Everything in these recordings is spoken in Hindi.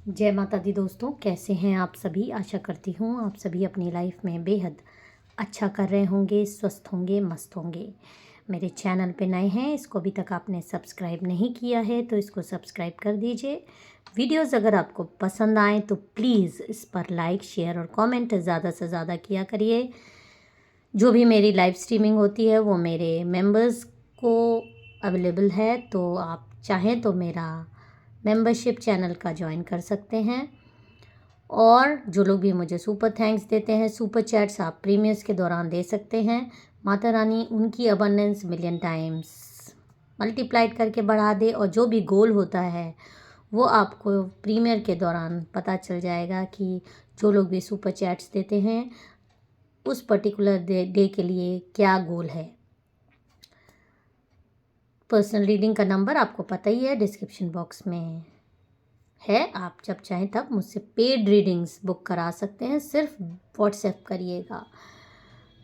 जय माता दी दोस्तों, कैसे हैं आप सभी। आशा करती हूँ आप सभी अपनी लाइफ में बेहद अच्छा कर रहे होंगे, स्वस्थ होंगे, मस्त होंगे। मेरे चैनल पे नए हैं, इसको अभी तक आपने सब्सक्राइब नहीं किया है तो इसको सब्सक्राइब कर दीजिए। वीडियोस अगर आपको पसंद आए तो प्लीज़ इस पर लाइक, शेयर और कमेंट ज़्यादा से ज़्यादा किया करिए। जो भी मेरी लाइव स्ट्रीमिंग होती है वो मेरे मेंबर्स को अवेलेबल है, तो आप चाहें तो मेरा मेंबरशिप चैनल का ज्वाइन कर सकते हैं। और जो लोग भी मुझे सुपर थैंक्स देते हैं, सुपर चैट्स आप प्रीमियर्स के दौरान दे सकते हैं। माता रानी उनकी अबंडेंस मिलियन टाइम्स मल्टीप्लाइड करके बढ़ा दे, और जो भी गोल होता है वो आपको प्रीमियर के दौरान पता चल जाएगा कि जो लोग भी सुपर चैट्स देते हैं उस पर्टिकुलर डे के लिए क्या गोल है। पर्सनल रीडिंग का नंबर आपको पता ही है, डिस्क्रिप्शन बॉक्स में है। आप जब चाहें तब मुझसे पेड रीडिंग्स बुक करा सकते हैं, सिर्फ व्हाट्सएप करिएगा।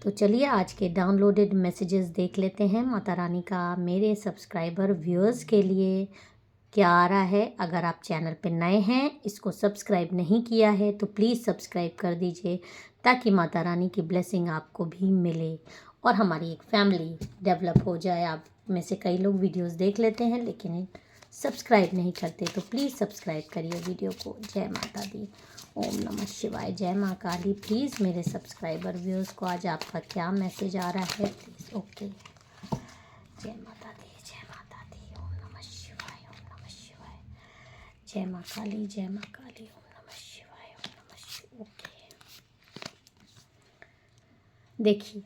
तो चलिए आज के डाउनलोडेड मैसेजेस देख लेते हैं। माता रानी का मेरे सब्सक्राइबर व्यूअर्स के लिए क्या आ रहा है। अगर आप चैनल पे नए हैं, इसको सब्सक्राइब नहीं किया है तो प्लीज़ सब्सक्राइब कर दीजिए, ताकि माता रानी की ब्लेसिंग आपको भी मिले और हमारी एक फैमिली डेवलप हो जाए। आप में से कई लोग वीडियोस देख लेते हैं लेकिन सब्सक्राइब नहीं करते, तो प्लीज़ सब्सक्राइब करिए वीडियो को। जय माता दी, ओम नमः शिवाय, जय माँ काली। प्लीज़ मेरे सब्सक्राइबर व्यूअर्स को आज आपका क्या मैसेज आ रहा है प्लीज़। ओके, जय माता दी, जय माता दी, ओम नमः शिवाय, ओम नमः शिवाय, जय माँ काली, जय माँ काली, ओम नमः शिवाय, ओम नमः शिवाय। ओके, देखिए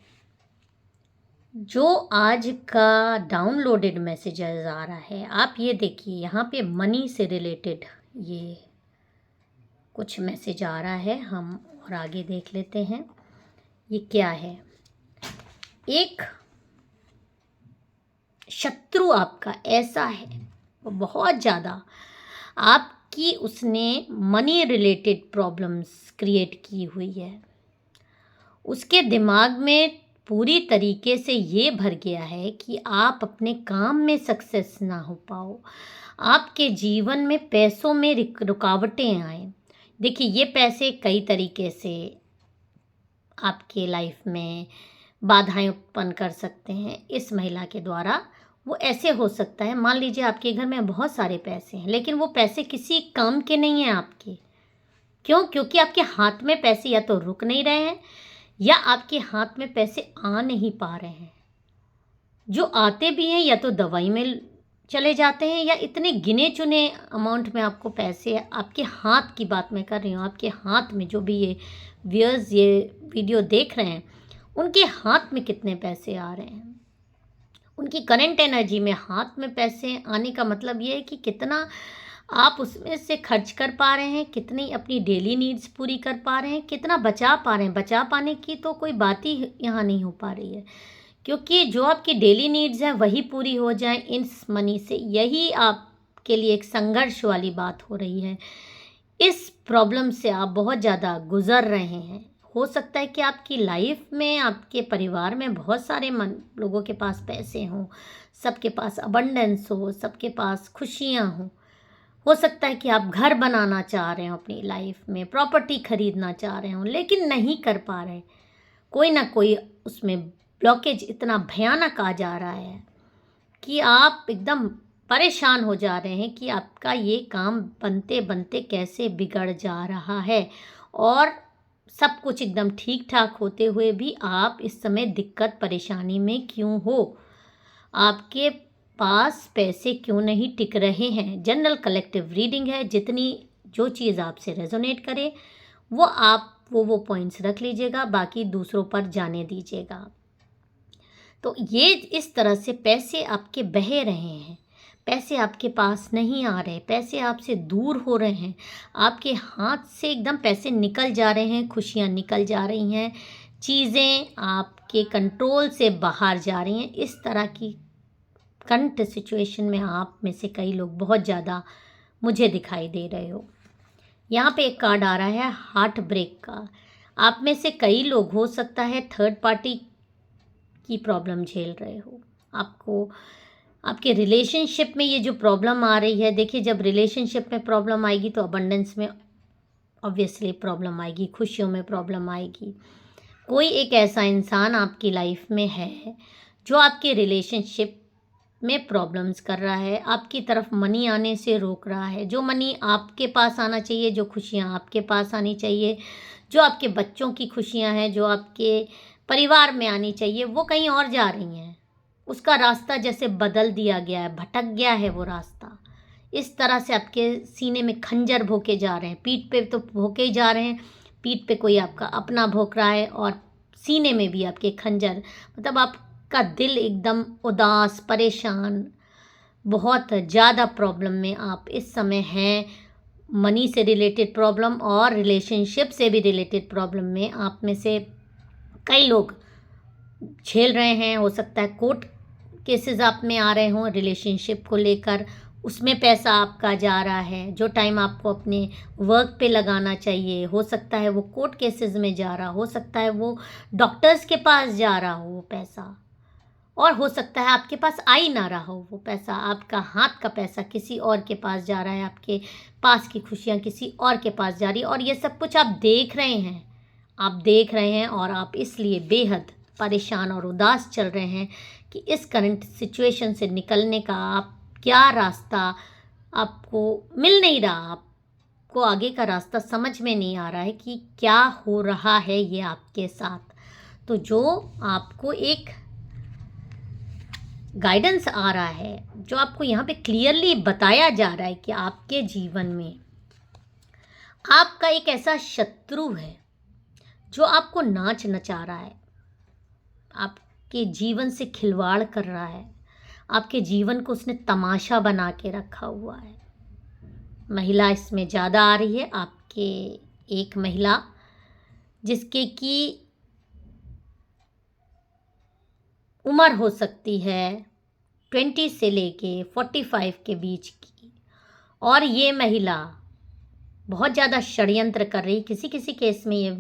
जो आज का डाउनलोडेड मैसेजेस आ रहा है, आप ये देखिए यहाँ पे मनी से रिलेटेड ये कुछ मैसेज आ रहा है। हम और आगे देख लेते हैं ये क्या है। एक शत्रु आपका ऐसा है, वो बहुत ज़्यादा आपकी उसने मनी रिलेटेड प्रॉब्लम्स क्रिएट की हुई है। उसके दिमाग में पूरी तरीके से ये भर गया है कि आप अपने काम में सक्सेस ना हो पाओ, आपके जीवन में पैसों में रुकावटें आए। देखिए ये पैसे कई तरीके से आपके लाइफ में बाधाएं उत्पन्न कर सकते हैं इस महिला के द्वारा। वो ऐसे हो सकता है, मान लीजिए आपके घर में बहुत सारे पैसे हैं लेकिन वो पैसे किसी काम के नहीं हैं आपके। क्यों? क्योंकि आपके हाथ में पैसे या तो रुक नहीं रहे हैं या आपके हाथ में पैसे आ नहीं पा रहे हैं। जो आते भी हैं या तो दवाई में चले जाते हैं, या इतने गिने चुने अमाउंट में आपको पैसे, आपके हाथ की बात मैं कर रही हूँ, आपके हाथ में जो भी ये व्यूअर्स ये वीडियो देख रहे हैं उनके हाथ में कितने पैसे आ रहे हैं। उनकी करंट एनर्जी में हाथ में पैसे आने का मतलब ये है कि कितना आप उसमें से खर्च कर पा रहे हैं, कितनी अपनी डेली नीड्स पूरी कर पा रहे हैं, कितना बचा पा रहे हैं। बचा पाने की तो कोई बात ही यहाँ नहीं हो पा रही है, क्योंकि जो आपकी डेली नीड्स हैं वही पूरी हो जाएं इस मनी से, यही आपके लिए एक संघर्ष वाली बात हो रही है। इस प्रॉब्लम से आप बहुत ज़्यादा गुजर रहे हैं। हो सकता है कि आपकी लाइफ में, आपके परिवार में बहुत सारे लोगों के पास पैसे हों, सबके पास अबंडेंस हो, सबके पास खुशियाँ हों। हो सकता है कि आप घर बनाना चाह रहे हो, अपनी लाइफ में प्रॉपर्टी खरीदना चाह रहे हो लेकिन नहीं कर पा रहे। कोई ना कोई उसमें ब्लॉकेज इतना भयानक आ जा रहा है कि आप एकदम परेशान हो जा रहे हैं कि आपका ये काम बनते बनते कैसे बिगड़ जा रहा है, और सब कुछ एकदम ठीक ठाक होते हुए भी आप इस समय दिक्कत परेशानी में क्यों हो। आपके पास पैसे क्यों नहीं टिक रहे हैं। जनरल कलेक्टिव रीडिंग है, जितनी जो चीज़ आपसे रेजोनेट करे वो आप वो पॉइंट्स रख लीजिएगा, बाकी दूसरों पर जाने दीजिएगा। तो ये इस तरह से पैसे आपके बह रहे हैं, पैसे आपके पास नहीं आ रहे, पैसे आपसे दूर हो रहे हैं, आपके हाथ से एकदम पैसे निकल जा रहे हैं, खुशियाँ निकल जा रही हैं, चीज़ें आपके कंट्रोल से बाहर जा रही हैं। इस तरह की करंट सिचुएशन में आप में से कई लोग बहुत ज़्यादा मुझे दिखाई दे रहे हो। यहाँ पे एक कार्ड आ रहा है हार्ट ब्रेक का। आप में से कई लोग हो सकता है थर्ड पार्टी की प्रॉब्लम झेल रहे हो। आपको आपके रिलेशनशिप में ये जो प्रॉब्लम आ रही है, देखिए जब रिलेशनशिप में प्रॉब्लम आएगी तो अबंडेंस में ऑब्वियसली प्रॉब्लम आएगी, खुशियों में प्रॉब्लम आएगी। कोई एक ऐसा इंसान आपकी लाइफ में है जो आपके रिलेशनशिप में प्रॉब्लम्स कर रहा है, आपकी तरफ मनी आने से रोक रहा है। जो मनी आपके पास आना चाहिए, जो खुशियाँ आपके पास आनी चाहिए, जो आपके बच्चों की खुशियाँ हैं, जो आपके परिवार में आनी चाहिए, वो कहीं और जा रही हैं। उसका रास्ता जैसे बदल दिया गया है, भटक गया है वो रास्ता। इस तरह से आपके सीने में खंजर भोंके जा रहे हैं, पीठ पे तो भोंके ही जा रहे हैं, पीठ पे कोई आपका अपना भोंक रहा है और सीने में भी आपके खंजर, मतलब आपका दिल एकदम उदास, परेशान, बहुत ज़्यादा प्रॉब्लम में आप इस समय हैं। मनी से रिलेटेड प्रॉब्लम और रिलेशनशिप से भी रिलेटेड प्रॉब्लम में आप में से कई लोग झेल रहे हैं। हो सकता है कोर्ट केसेस आप में आ रहे हों रिलेशनशिप को लेकर, उसमें पैसा आपका जा रहा है जो टाइम आपको अपने वर्क पे लगाना चाहिए। हो सकता है वो कोर्ट केसेस में जा रहा, हो सकता है वो डॉक्टर्स के पास जा रहा हो वो पैसा, और हो सकता है आपके पास आ ही ना रहा हो वो पैसा, आपका हाथ का पैसा किसी और के पास जा रहा है, आपके पास की खुशियाँ किसी और के पास जा रही है। और ये सब कुछ आप देख रहे हैं, आप देख रहे हैं और आप इसलिए बेहद परेशान और उदास चल रहे हैं कि इस करंट सिचुएशन से निकलने का आप क्या रास्ता आपको मिल नहीं रहा, आपको आगे का रास्ता समझ में नहीं आ रहा है कि क्या हो रहा है ये आपके साथ। तो जो आपको एक गाइडेंस आ रहा है, जो आपको यहाँ पे क्लियरली बताया जा रहा है कि आपके जीवन में आपका एक ऐसा शत्रु है जो आपको नाच नचा रहा है, आपके जीवन से खिलवाड़ कर रहा है, आपके जीवन को उसने तमाशा बना के रखा हुआ है। महिला इसमें ज़्यादा आ रही है, आपके एक महिला जिसके की उम्र हो सकती है 20 से लेके 45 के बीच की, और ये महिला बहुत ज़्यादा षड्यंत्र कर रही। किसी किसी केस में ये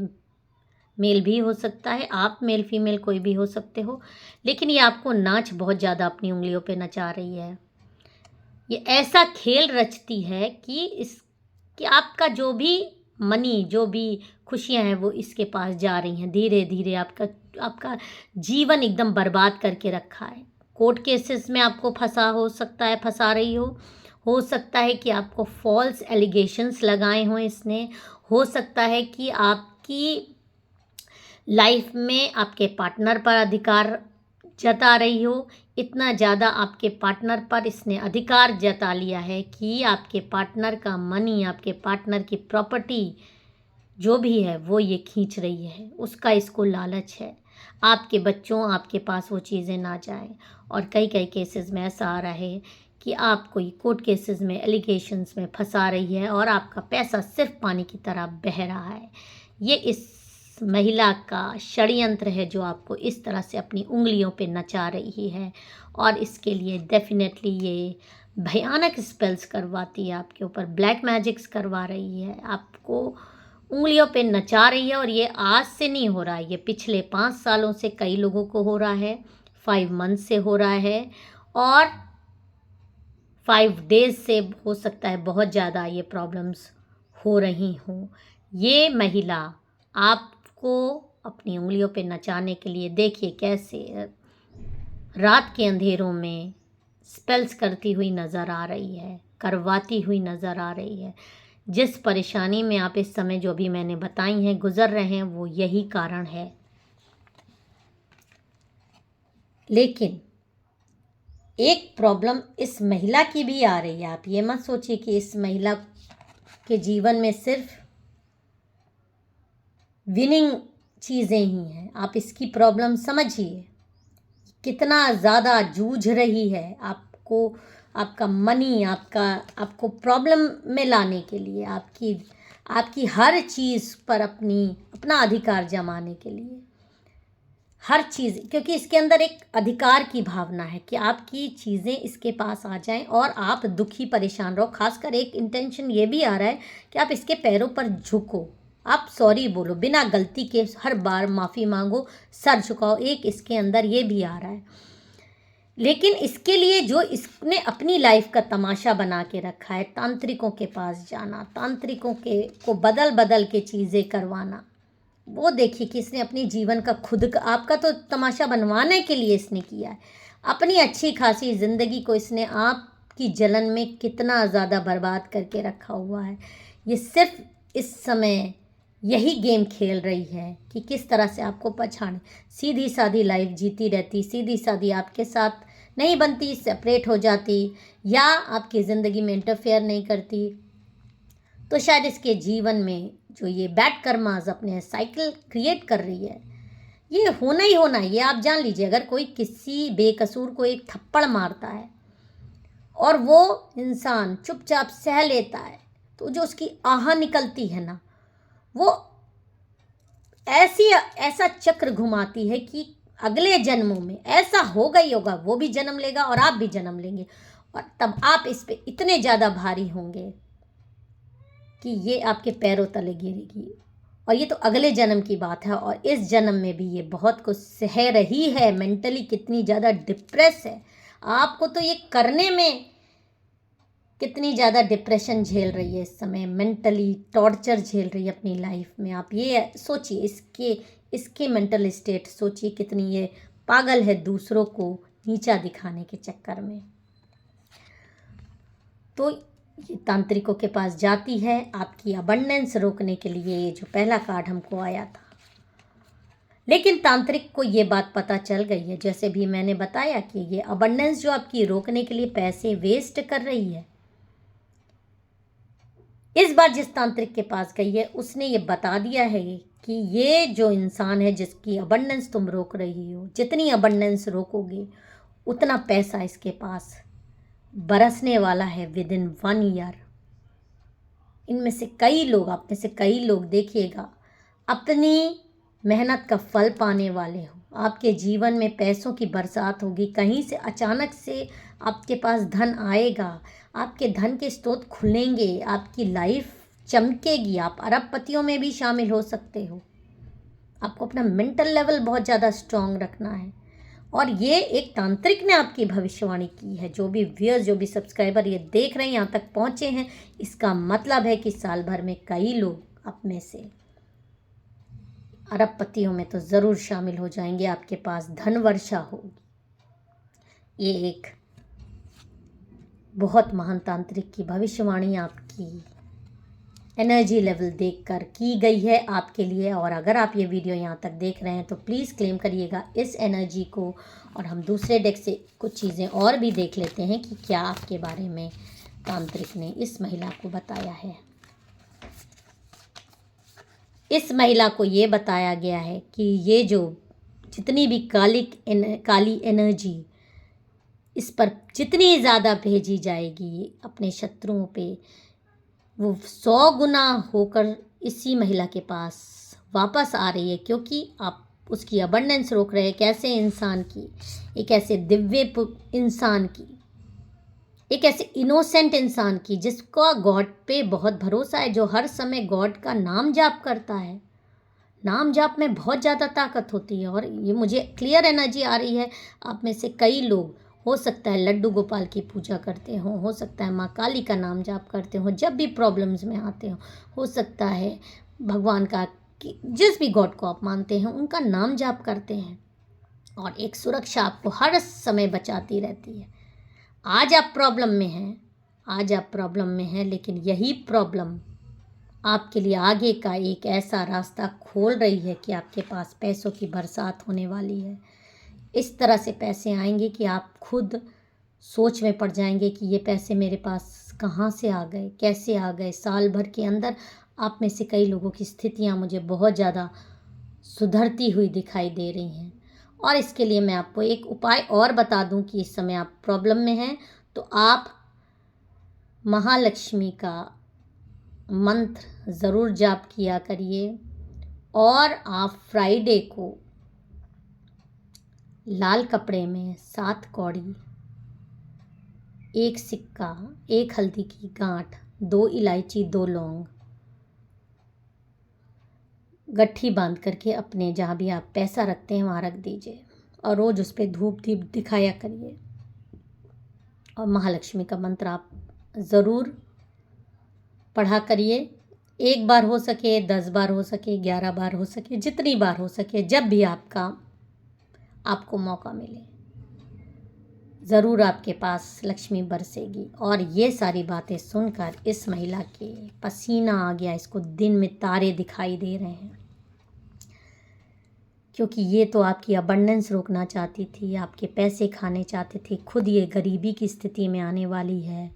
मेल भी हो सकता है, आप मेल फीमेल कोई भी हो सकते हो, लेकिन ये आपको नाच बहुत ज़्यादा अपनी उंगलियों पे नचा रही है। ये ऐसा खेल रचती है कि आपका जो भी मनी, जो भी खुशियां हैं वो इसके पास जा रही हैं। धीरे धीरे आपका जीवन एकदम बर्बाद करके रखा है। कोर्ट केसेस में आपको फंसा रही हो सकता है कि आपको फॉल्स एलिगेशंस लगाए हों इसने, हो सकता है कि आपकी लाइफ में आपके पार्टनर पर अधिकार जता रही हो। इतना ज़्यादा आपके पार्टनर पर इसने अधिकार जता लिया है कि आपके पार्टनर का मनी, आपके पार्टनर की प्रॉपर्टी जो भी है वो ये खींच रही है, उसका इसको लालच है। आपके बच्चों, आपके पास वो चीज़ें ना जाएं। और कई केसेस में ऐसा आ रहा है कि आप कोई कोर्ट केसेस में, एलिगेशंस में फंसा रही है और आपका पैसा सिर्फ पानी की तरह बह रहा है। ये इस महिला का षड्यंत्र है जो आपको इस तरह से अपनी उंगलियों पे नचा रही है, और इसके लिए डेफिनेटली ये भयानक स्पेल्स करवाती है आपके ऊपर, ब्लैक मैजिक्स करवा रही है, आपको उंगलियों पे नचा रही है। और ये आज से नहीं हो रहा है, ये पिछले 5 सालों से कई लोगों को हो रहा है, 5 मंथ से हो रहा है, और 5 डेज से हो सकता है बहुत ज़्यादा ये प्रॉब्लम्स हो रही हों। ये महिला आपको अपनी उंगलियों पे नचाने के लिए देखिए कैसे रात के अंधेरों में स्पेल्स करती हुई नज़र आ रही है, करवाती हुई नज़र आ रही है। जिस परेशानी में आप इस समय जो भी मैंने बताई हैं गुज़र रहे हैं, वो यही कारण है। लेकिन एक प्रॉब्लम इस महिला की भी आ रही है। आप ये मत सोचिए कि इस महिला के जीवन में सिर्फ विनिंग चीज़ें ही हैं। आप इसकी प्रॉब्लम समझिए, कितना ज़्यादा जूझ रही है आपको, आपका मनी, आपको प्रॉब्लम में लाने के लिए, आपकी हर चीज़ पर अपना अधिकार जमाने के लिए, हर चीज़, क्योंकि इसके अंदर एक अधिकार की भावना है कि आपकी चीज़ें इसके पास आ जाएं और आप दुखी परेशान रहो। खासकर एक इंटेंशन ये भी आ रहा है कि आप इसके पैरों पर झुको, आप सॉरी बोलो, बिना गलती के हर बार माफ़ी मांगो, सर झुकाओ, एक इसके अंदर ये भी आ रहा है। लेकिन इसके लिए जो इसने अपनी लाइफ का तमाशा बना के रखा है, तांत्रिकों के पास जाना, तांत्रिकों के को बदल बदल के चीज़ें करवाना, वो देखिए कि इसने अपनी जीवन का खुद का, आपका तो तमाशा बनवाने के लिए इसने किया है, अपनी अच्छी खासी ज़िंदगी को इसने आपकी जलन में कितना ज़्यादा बर्बाद करके रखा हुआ है। ये सिर्फ इस समय यही गेम खेल रही है कि किस तरह से आपको पछाड़े। सीधी सादी लाइफ जीती रहती, सीधी सादी आपके साथ नहीं बनती, सेपरेट हो जाती या आपकी ज़िंदगी में इंटरफेयर नहीं करती, तो शायद इसके जीवन में जो ये बैड कर्मास अपने साइकिल क्रिएट कर रही है, ये होना ही होना है। ये आप जान लीजिए, अगर कोई किसी बेकसूर को एक थप्पड़ मारता है और वो इंसान चुपचाप सह लेता है, तो जो उसकी आह निकलती है ना, वो ऐसा चक्र घुमाती है कि अगले जन्मों में ऐसा होगा ही होगा, वो भी जन्म लेगा और आप भी जन्म लेंगे, और तब आप इस पे इतने ज़्यादा भारी होंगे कि ये आपके पैरों तले गिरेगी। और ये तो अगले जन्म की बात है, और इस जन्म में भी ये बहुत कुछ सह रही है। मेंटली कितनी ज़्यादा डिप्रेस है, आपको तो ये करने में कितनी ज़्यादा डिप्रेशन झेल रही है इस समय, मेंटली टॉर्चर झेल रही है अपनी लाइफ में। आप ये सोचिए, इसके मेंटल स्टेट सोचिए कितनी ये पागल है दूसरों को नीचा दिखाने के चक्कर में। तो ये तांत्रिकों के पास जाती है आपकी अबंडेंस रोकने के लिए, ये जो पहला कार्ड हमको आया था। लेकिन तांत्रिक को ये बात पता चल गई है, जैसे भी मैंने बताया, कि ये अबंडेंस जो आपकी रोकने के लिए पैसे वेस्ट कर रही है, इस बार जिस तांत्रिक के पास गई है उसने ये बता दिया है कि ये जो इंसान है जिसकी अबंडेंस तुम रोक रही हो, जितनी अबंडेंस रोकोगे उतना पैसा इसके पास बरसने वाला है विद इन 1 ईयर। इनमें से कई लोग, आप में से कई लोग देखिएगा, अपनी मेहनत का फल पाने वाले हो। आपके जीवन में पैसों की बरसात होगी, कहीं से अचानक से आपके पास धन आएगा, आपके धन के स्रोत खुलेंगे, आपकी लाइफ चमकेगी, आप अरबपतियों में भी शामिल हो सकते हो। आपको अपना मेंटल लेवल बहुत ज़्यादा स्ट्रांग रखना है। और ये एक तांत्रिक ने आपकी भविष्यवाणी की है। जो भी व्यूअर्स, जो भी सब्सक्राइबर ये देख रहे हैं, यहाँ तक पहुँचे हैं, इसका मतलब है कि साल भर में कई लोग आप में से अरबपतियों में तो ज़रूर शामिल हो जाएंगे, आपके पास धन वर्षा होगी। ये एक बहुत महान तांत्रिक की भविष्यवाणी आपकी एनर्जी लेवल देखकर की गई है आपके लिए। और अगर आप ये वीडियो यहाँ तक देख रहे हैं तो प्लीज़ क्लेम करिएगा इस एनर्जी को, और हम दूसरे डेक से कुछ चीज़ें और भी देख लेते हैं कि क्या आपके बारे में तांत्रिक ने इस महिला को बताया है। इस महिला को ये बताया गया है कि ये जो जितनी भी काली एनर्जी इस पर जितनी ज़्यादा भेजी जाएगी अपने शत्रुओं पे, वो 100 गुना होकर इसी महिला के पास वापस आ रही है, क्योंकि आप उसकी अबंडेंस रोक रहे हैं। एक ऐसे इंसान की, एक ऐसे दिव्य इंसान की, एक ऐसे इनोसेंट इंसान की जिसका गॉड पे बहुत भरोसा है, जो हर समय गॉड का नाम जाप करता है। नाम जाप में बहुत ज़्यादा ताकत होती है। और ये मुझे क्लियर एनर्जी आ रही है, आप में से कई लोग, हो सकता है लड्डू गोपाल की पूजा करते हो सकता है माँ काली का नाम जाप करते हो जब भी प्रॉब्लम्स में आते हो सकता है भगवान का, जिस भी गॉड को आप मानते हैं उनका नाम जाप करते हैं, और एक सुरक्षा आपको हर समय बचाती रहती है। आज आप प्रॉब्लम में हैं, लेकिन यही प्रॉब्लम आपके लिए आगे का एक ऐसा रास्ता खोल रही है कि आपके पास पैसों की बरसात होने वाली है। इस तरह से पैसे आएंगे कि आप खुद सोच में पड़ जाएंगे कि ये पैसे मेरे पास कहाँ से आ गए, कैसे आ गए। साल भर के अंदर आप में से कई लोगों की स्थितियाँ मुझे बहुत ज़्यादा सुधरती हुई दिखाई दे रही हैं। और इसके लिए मैं आपको एक उपाय और बता दूं कि इस समय आप प्रॉब्लम में हैं, तो आप महालक्ष्मी का मंत्र ज़रूर जाप किया करिए, और आप फ्राइडे को लाल कपड़े में 7 कौड़ी, 1 सिक्का, 1 हल्दी की गांठ, 2 इलायची, 2 लौंग गट्ठी बांध करके अपने जहाँ भी आप पैसा रखते हैं वहाँ रख दीजिए, और रोज़ उस पर धूप दीप दिखाया करिए। और महालक्ष्मी का मंत्र आप ज़रूर पढ़ा करिए। 1 बार हो सके, 10 बार हो सके, 11 बार हो सके, जितनी बार हो सके, जब भी आपको मौका मिले, ज़रूर आपके पास लक्ष्मी बरसेगी। और ये सारी बातें सुनकर इस महिला के पसीना आ गया, इसको दिन में तारे दिखाई दे रहे हैं, क्योंकि ये तो आपकी अबंडेंस रोकना चाहती थी, आपके पैसे खाने चाहती थी। खुद ये गरीबी की स्थिति में आने वाली है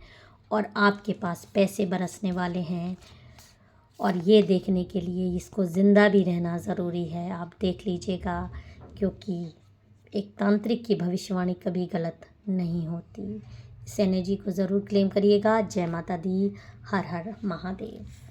और आपके पास पैसे बरसने वाले हैं। और ये देखने के लिए इसको ज़िंदा भी रहना ज़रूरी है। आप देख लीजिएगा, क्योंकि एक तांत्रिक की भविष्यवाणी कभी गलत नहीं होती। इस एनर्जी को ज़रूर क्लेम करिएगा। जय माता दी, हर हर महादेव।